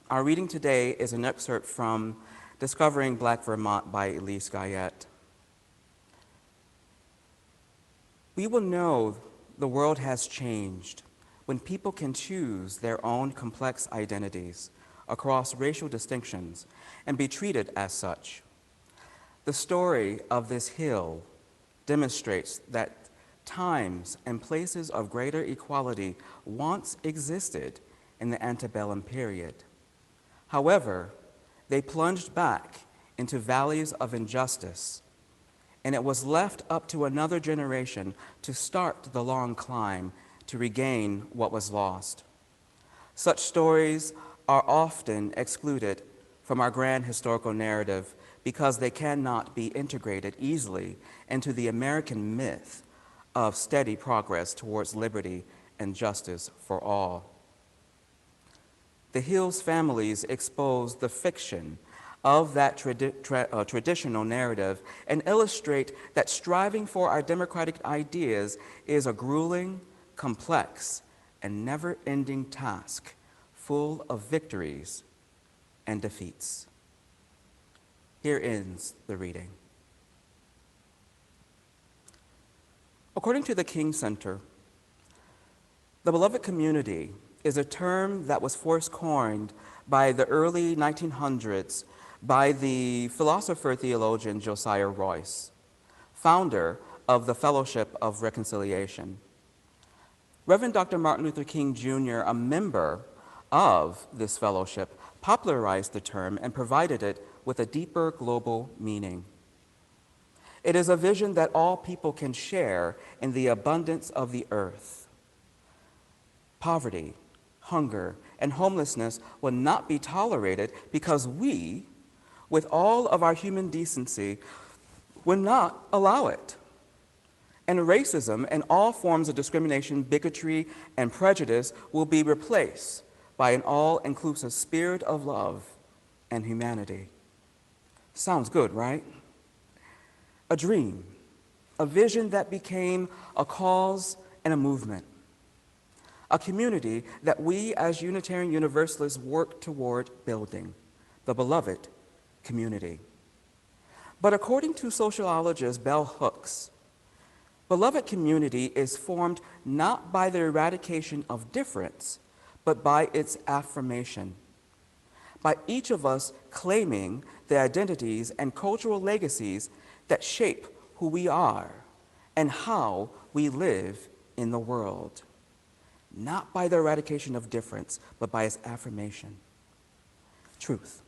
Our reading today is an excerpt from Discovering Black Vermont by Elise Guyette. We will know the world has changed when people can choose their own complex identities across racial distinctions and be treated as such. The story of this hill demonstrates that times and places of greater equality once existed in the antebellum period. However, they plunged back into valleys of injustice, and it was left up to another generation to start the long climb to regain what was lost. Such stories are often excluded from our grand historical narrative because they cannot be integrated easily into the American myth of steady progress towards liberty and justice for all. The Hills families expose the fiction of that traditional narrative and illustrate that striving for our democratic ideas is a grueling, complex, and never-ending task full of victories and defeats. Here ends the reading. According to the King Center, the beloved community is a term that was first coined by the early 1900s by the philosopher-theologian Josiah Royce, founder of the Fellowship of Reconciliation. Reverend Dr. Martin Luther King Jr., a member of this fellowship, popularized the term and provided it with a deeper global meaning. It is a vision that all people can share in the abundance of the earth. Poverty, hunger, and homelessness will not be tolerated because we, with all of our human decency, will not allow it. And racism and all forms of discrimination, bigotry, and prejudice will be replaced by an all-inclusive spirit of love and humanity. Sounds good, right? A dream, a vision that became a cause and a movement. A community that we as Unitarian Universalists work toward building, the beloved community. But according to sociologist Bell Hooks, beloved community is formed not by the eradication of difference, but by its affirmation. By each of us claiming the identities and cultural legacies that shape who we are and how we live in the world. Not by the eradication of difference, but by its affirmation. Truth.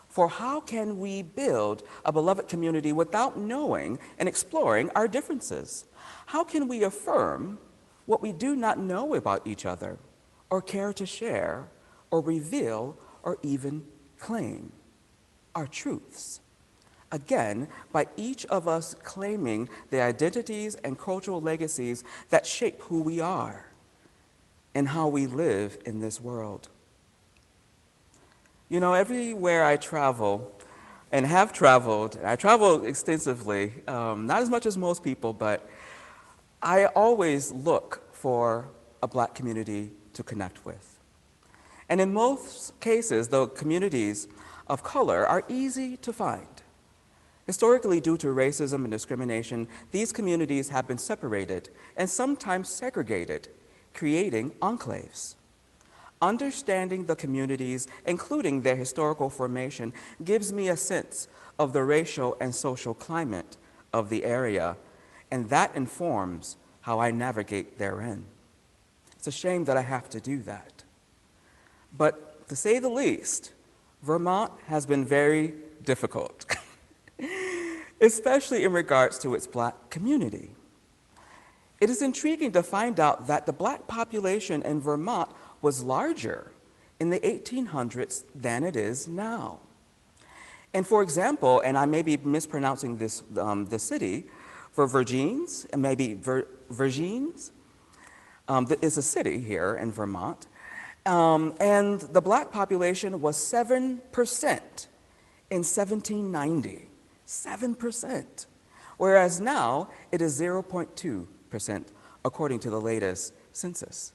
For how can we build a beloved community without knowing and exploring our differences? How can we affirm what we do not know about each other, or care to share, or reveal, or even claim? Our truths. Again, by each of us claiming the identities and cultural legacies that shape who we are and how we live in this world. You know, everywhere I travel and have traveled, I travel extensively, not as much as most people, but I always look for a Black community to connect with. And in most cases, the communities of color are easy to find. Historically, due to racism and discrimination, these communities have been separated and sometimes segregated, creating enclaves. Understanding the communities, including their historical formation, gives me a sense of the racial and social climate of the area, and that informs how I navigate therein. It's a shame that I have to do that. But to say the least, Vermont has been very difficult, especially in regards to its Black community. It is intriguing to find out that the Black population in Vermont was larger in the 1800s than it is now. And for example, and I may be mispronouncing this, the city, for Vergennes, and maybe Vergennes, is a city here in Vermont, and the Black population was 7% in 1790, 7%, whereas now it is 0.2%, according to the latest census.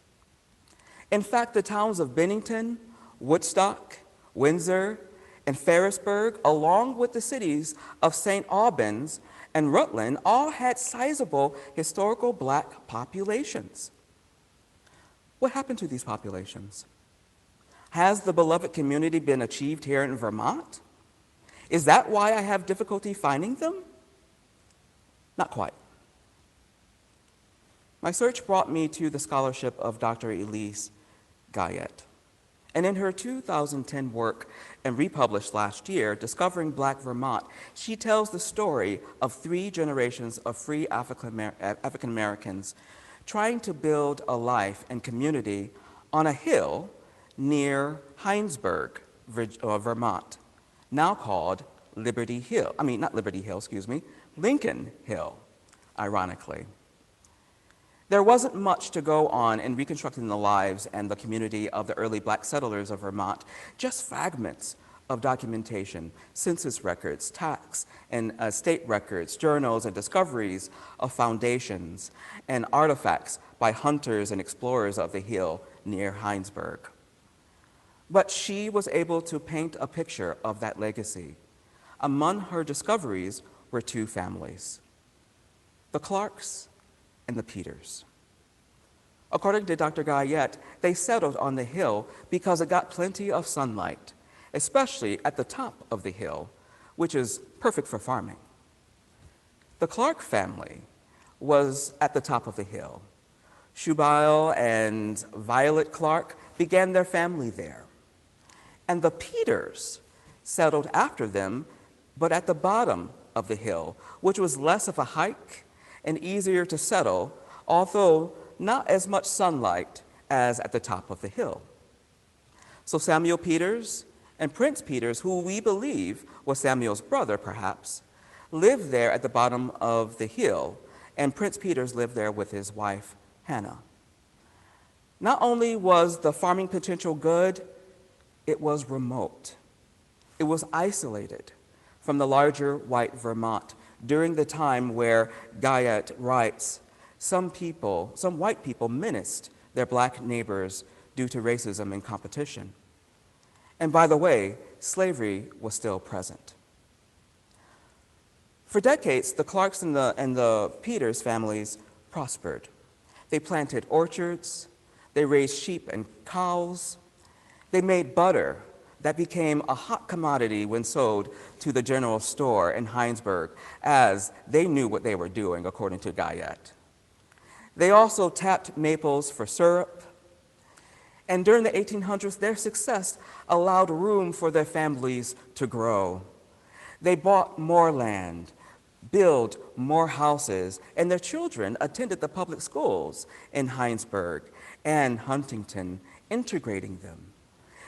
In fact, the towns of Bennington, Woodstock, Windsor, and Ferrisburg, along with the cities of St. Albans and Rutland, all had sizable historical Black populations. What happened to these populations? Has the beloved community been achieved here in Vermont? Is that why I have difficulty finding them? Not quite. My search brought me to the scholarship of Dr. Elise Guyette. And in her 2010 work, and republished last year, Discovering Black Vermont, she tells the story of 3 generations of free African Americans trying to build a life and community on a hill near Hinesburg, Vermont, now called Liberty Hill. Not Liberty Hill, excuse me, Lincoln Hill, ironically. There wasn't much to go on in reconstructing the lives and the community of the early Black settlers of Vermont, just fragments of documentation, census records, tax and state records, journals and discoveries of foundations and artifacts by hunters and explorers of the hill near Hinesburg. But she was able to paint a picture of that legacy. Among her discoveries were 2 families, the Clarks and the Peters. According to Dr. Guyette, they settled on the hill because it got plenty of sunlight, especially at the top of the hill, which is perfect for farming. The Clark family was at the top of the hill. Shubile and Violet Clark began their family there. And the Peters settled after them, but at the bottom of the hill, which was less of a hike and easier to settle, although not as much sunlight as at the top of the hill. So Samuel Peters and Prince Peters, who we believe was Samuel's brother perhaps, lived there at the bottom of the hill, and Prince Peters lived there with his wife, Hannah. Not only was the farming potential good, it was remote. It was isolated from the larger white Vermont during the time where Guyette writes, some white people menaced their Black neighbors due to racism and competition. And by the way, slavery was still present. For decades, the Clarks and the Peters families prospered. They planted orchards, they raised sheep and cows, they made butter that became a hot commodity when sold to the general store in Hinesburg, as they knew what they were doing, according to Guyette. They also tapped maples for syrup, and during the 1800s, their success allowed room for their families to grow. They bought more land, built more houses, and their children attended the public schools in Hinesburg and Huntington, integrating them.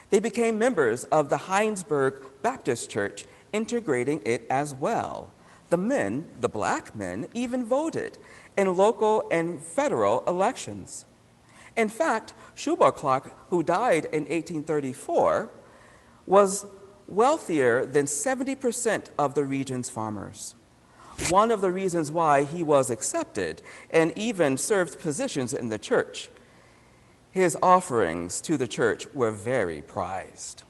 They became members of the Hinesburg Baptist Church, integrating it as well. The men, the Black men, even voted in local and federal elections. In fact, Shubile Clark, who died in 1834, was wealthier than 70% of the region's farmers. One of the reasons why he was accepted and even served positions in the church. His offerings to the church were very prized.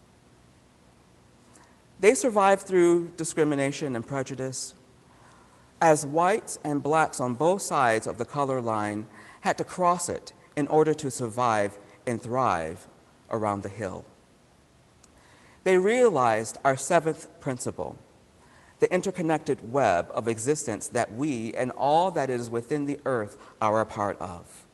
They survived through discrimination and prejudice, as whites and Blacks on both sides of the color line had to cross it in order to survive and thrive around the hill. They realized our 7th principle, the interconnected web of existence that we and all that is within the earth are a part of.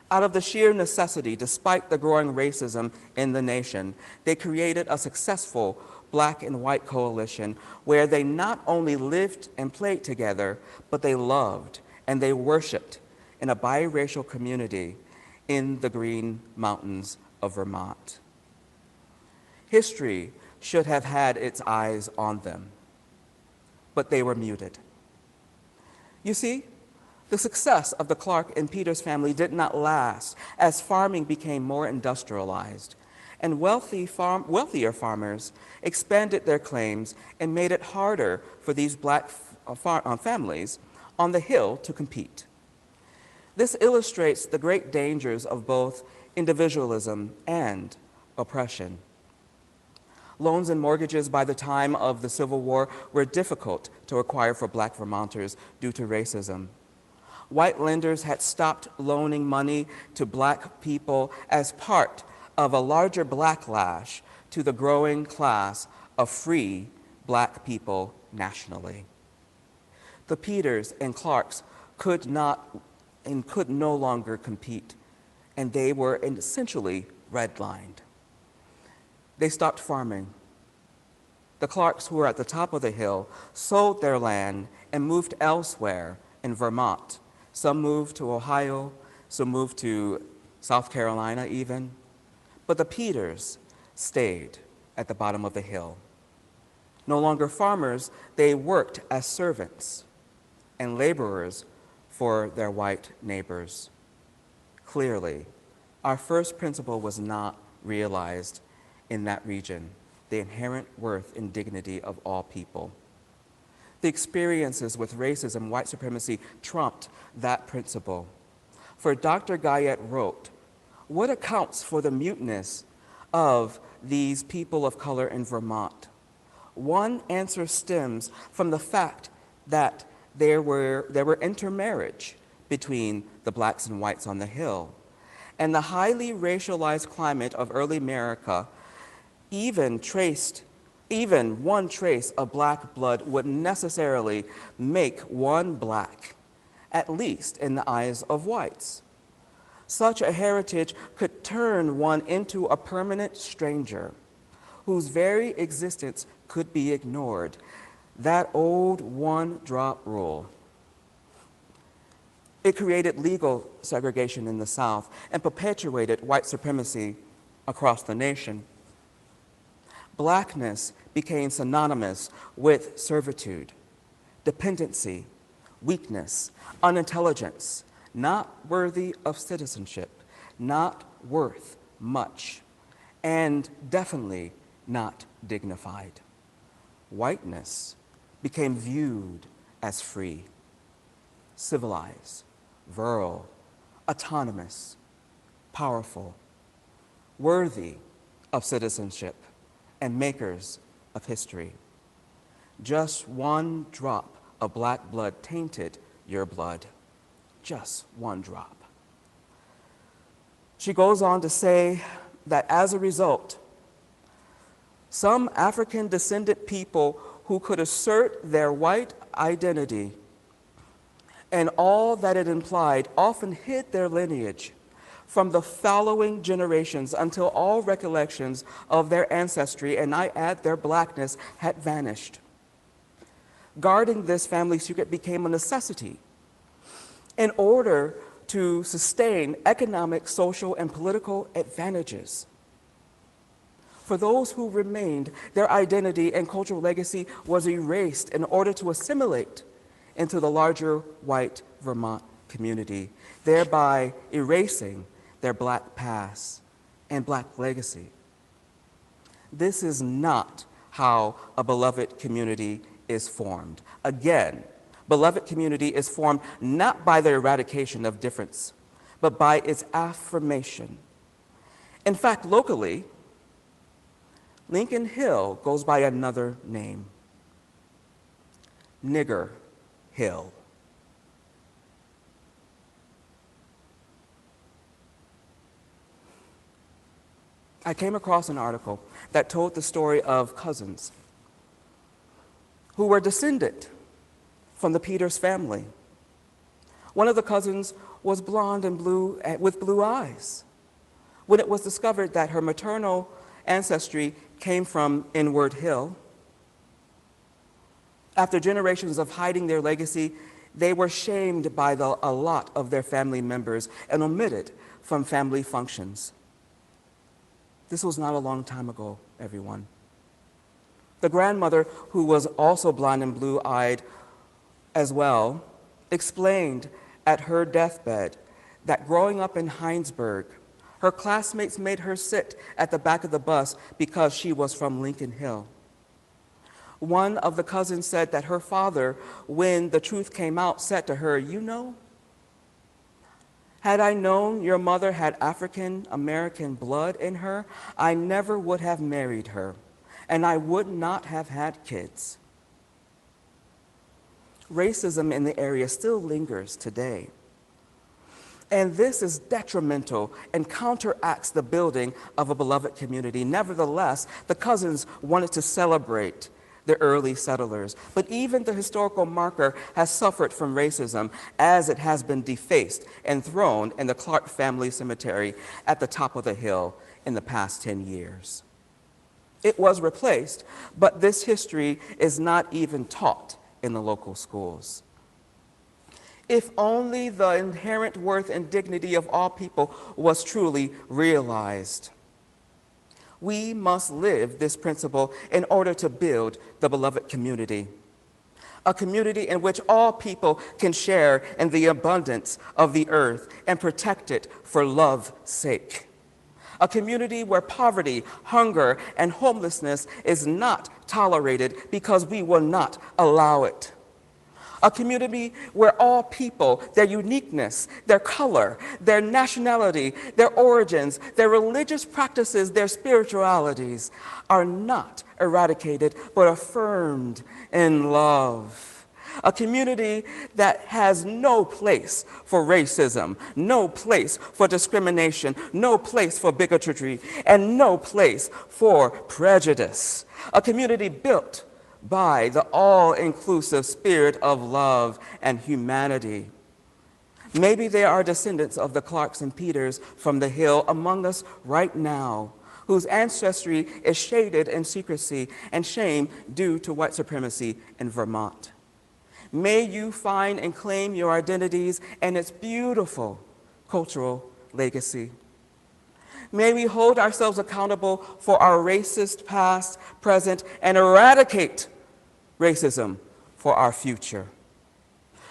Out of the sheer necessity, despite the growing racism in the nation, they created a successful Black and white coalition where they not only lived and played together, but they loved and they worshiped in a biracial community in the Green Mountains of Vermont. History should have had its eyes on them, but they were muted. You see, the success of the Clark and Peters family did not last as farming became more industrialized, and wealthier farmers expanded their claims and made it harder for these Black families on the hill to compete. This illustrates the great dangers of both individualism and oppression. Loans and mortgages by the time of the Civil War were difficult to acquire for Black Vermonters due to racism. White lenders had stopped loaning money to Black people as part of a larger backlash to the growing class of free Black people nationally. The Peters and Clarks could no longer compete, and they were essentially redlined. They stopped farming. The Clarks, who were at the top of the hill, sold their land and moved elsewhere in Vermont. Some moved to Ohio, some moved to South Carolina even. But the Peters stayed at the bottom of the hill. No longer farmers, they worked as servants and laborers for their white neighbors. Clearly, our first principle was not realized in that region, the inherent worth and dignity of all people. The experiences with racism and white supremacy trumped that principle. For Dr. Guyette wrote, "What accounts for the muteness of these people of color in Vermont? One answer stems from the fact that there were intermarriage between the blacks and whites on the Hill, and the highly racialized climate of early America even one trace of Black blood would necessarily make one Black, at least in the eyes of whites. Such a heritage could turn one into a permanent stranger whose very existence could be ignored. That old one-drop rule. It created legal segregation in the South and perpetuated white supremacy across the nation. Blackness became synonymous with servitude, dependency, weakness, unintelligence, not worthy of citizenship, not worth much, and definitely not dignified. Whiteness became viewed as free, civilized, virile, autonomous, powerful, worthy of citizenship, and makers of history. Just one drop of Black blood tainted your blood. Just one drop. She goes on to say that as a result, some African-descended people who could assert their white identity and all that it implied often hid their lineage from the following generations until all recollections of their ancestry, and I add their Blackness, had vanished. Guarding this family secret became a necessity in order to sustain economic, social, and political advantages. For those who remained, their identity and cultural legacy was erased in order to assimilate into the larger white Vermont community, thereby erasing their Black past and Black legacy. This is not how a beloved community is formed. Again, beloved community is formed not by the eradication of difference, but by its affirmation. In fact, locally, Lincoln Hill goes by another name, Nigger Hill. I came across an article that told the story of cousins who were descended from the Peters family. One of the cousins was blonde and blue with blue eyes. When it was discovered that her maternal ancestry came from Inward Hill, after generations of hiding their legacy, they were shamed by a lot of their family members and omitted from family functions. This was not a long time ago, everyone. The grandmother, who was also blonde and blue-eyed as well, explained at her deathbed that growing up in Hinesburg, her classmates made her sit at the back of the bus because she was from Lincoln Hill. One of the cousins said that her father, when the truth came out, said to her, "You know, Had I known your mother had African American blood in her, I never would have married her, and I would not have had kids. Racism in the area still lingers today. And this is detrimental and counteracts the building of a beloved community. Nevertheless, the cousins wanted to celebrate the early settlers. But even the historical marker has suffered from racism as it has been defaced and thrown in the Clark family cemetery at the top of the hill in the past 10 years. It was replaced, but this history is not even taught in the local schools. If only the inherent worth and dignity of all people was truly realized. We must live this principle in order to build the beloved community, a community in which all people can share in the abundance of the earth and protect it for love's sake. A community where poverty, hunger, and homelessness is not tolerated because we will not allow it. A community where all people, their uniqueness, their color, their nationality, their origins, their religious practices, their spiritualities are not eradicated but affirmed in love. A community that has no place for racism, no place for discrimination, no place for bigotry, and no place for prejudice. A community built by the all-inclusive spirit of love and humanity. Maybe there are descendants of the Clarks and Peters from the Hill among us right now, whose ancestry is shaded in secrecy and shame due to white supremacy in Vermont. May you find and claim your identities and its beautiful cultural legacy. May we hold ourselves accountable for our racist past, present, and eradicate racism for our future.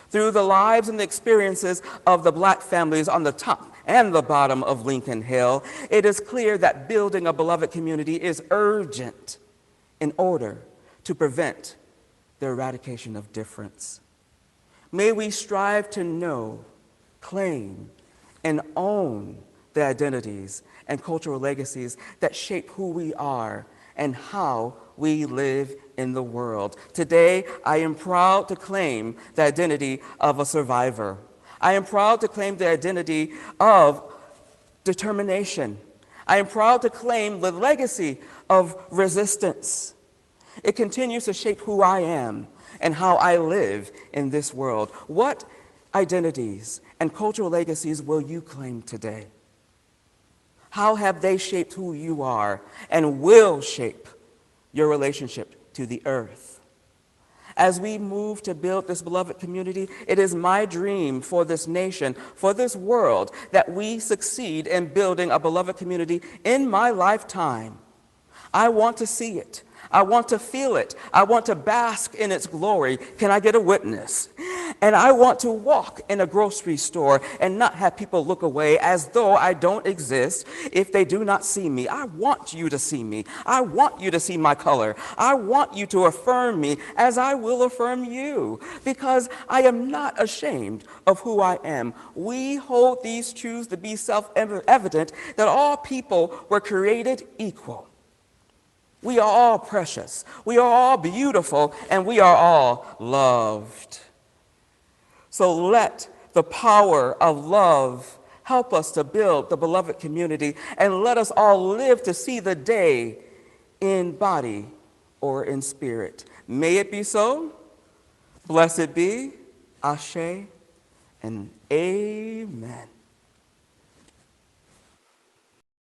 Through the lives and the experiences of the Black families on the top and the bottom of Lincoln Hill, it is clear that building a beloved community is urgent in order to prevent the eradication of difference. May we strive to know, claim, and own the identities and cultural legacies that shape who we are and how we live in the world. Today, I am proud to claim the identity of a survivor. I am proud to claim the identity of determination. I am proud to claim the legacy of resistance. It continues to shape who I am and how I live in this world. What identities and cultural legacies will you claim today? How have they shaped who you are and will shape your relationship to the earth? As we move to build this beloved community, it is my dream for this nation, for this world, that we succeed in building a beloved community in my lifetime. I want to see it. I want to feel it. I want to bask in its glory. Can I get a witness? And I want to walk in a grocery store and not have people look away as though I don't exist if they do not see me. I want you to see me. I want you to see my color. I want you to affirm me as I will affirm you, because I am not ashamed of who I am. We hold these truths to be self-evident, that all people were created equal. We are all precious, we are all beautiful, and we are all loved. So let the power of love help us to build the beloved community, and let us all live to see the day in body or in spirit. May it be so. Blessed be, Ashe, and amen.